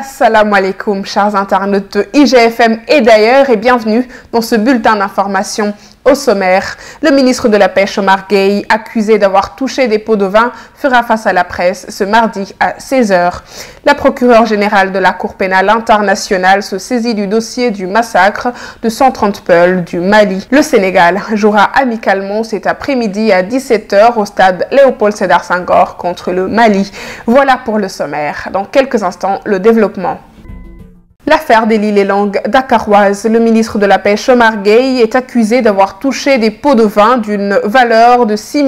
Assalamu alaikum, chers internautes de IGFM et d'ailleurs, et bienvenue dans ce bulletin d'information. Au sommaire, le ministre de la Pêche Omar Gueye, accusé d'avoir touché des pots de vin, fera face à la presse ce mardi à 16h. La procureure générale de la Cour pénale internationale se saisit du dossier du massacre de 130 Peuls du Mali. Le Sénégal jouera amicalement cet après-midi à 17h au stade Léopold Sédar Senghor contre le Mali. Voilà pour le sommaire. Dans quelques instants, le développement. L'affaire des Lille et Langues dakaroises, le ministre de la Pêche Omar Gueye est accusé d'avoir touché des pots de vin d'une valeur de 6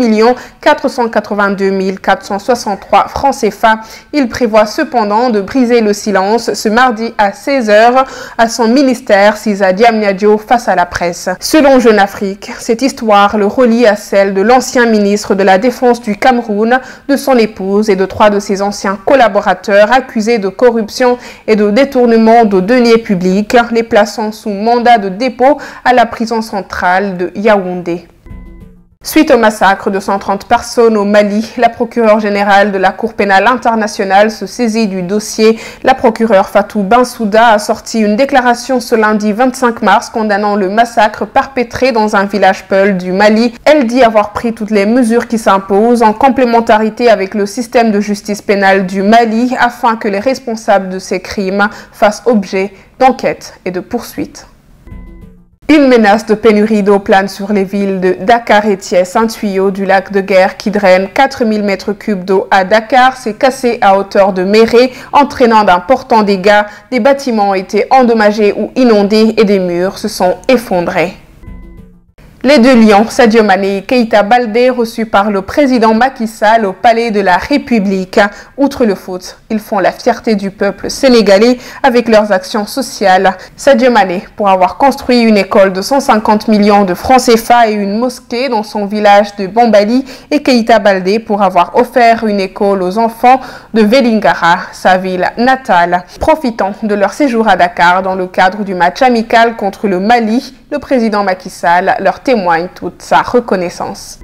482 463 francs CFA. Il prévoit cependant de briser le silence ce mardi à 16h à son ministère Cissa Diamniadio face à la presse. Selon Jeune Afrique, cette histoire le relie à celle de l'ancien ministre de la Défense du Cameroun, de son épouse et de 3 de ses anciens collaborateurs accusés de corruption et de détournement de deniers publics, les plaçant sous mandat de dépôt à la prison centrale de Yaoundé. Suite au massacre de 130 personnes au Mali, la procureure générale de la Cour pénale internationale se saisit du dossier. La procureure Fatou Bensouda a sorti une déclaration ce lundi 25 mars condamnant le massacre perpétré dans un village Peul du Mali. Elle dit avoir pris toutes les mesures qui s'imposent en complémentarité avec le système de justice pénale du Mali afin que les responsables de ces crimes fassent objet d'enquête et de poursuites. Une menace de pénurie d'eau plane sur les villes de Dakar et Thiès. Un tuyau du lac de Guerre qui draine 4000 m3 d'eau à Dakar s'est cassé à hauteur de Méré, entraînant d'importants dégâts. Des bâtiments ont été endommagés ou inondés et des murs se sont effondrés. Les deux lions, Sadio Mané et Keita Baldé, reçus par le président Macky Sall au Palais de la République. Outre le foot, ils font la fierté du peuple sénégalais avec leurs actions sociales. Sadio Mané pour avoir construit une école de 150 millions de francs CFA et une mosquée dans son village de Bambali, et Keita Baldé pour avoir offert une école aux enfants de Vélingara, sa ville natale. Profitant de leur séjour à Dakar dans le cadre du match amical contre le Mali, le président Macky Sall leur témoigne toute sa reconnaissance.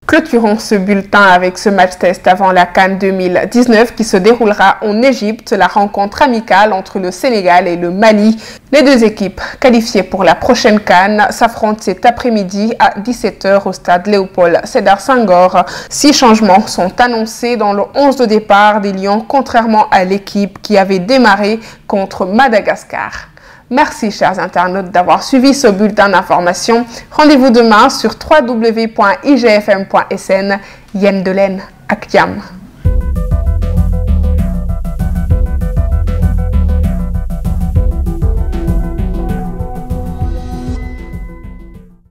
Clôturons ce bulletin avec ce match test avant la CAN 2019 qui se déroulera en Égypte, la rencontre amicale entre le Sénégal et le Mali. Les deux équipes qualifiées pour la prochaine CAN s'affrontent cet après-midi à 17h au stade Léopold Sédar Senghor. 6 changements sont annoncés dans le 11 de départ des Lions, contrairement à l'équipe qui avait démarré contre Madagascar. Merci chers internautes d'avoir suivi ce bulletin d'information. Rendez-vous demain sur www.igfm.sn. Yen de laine ak jàmm.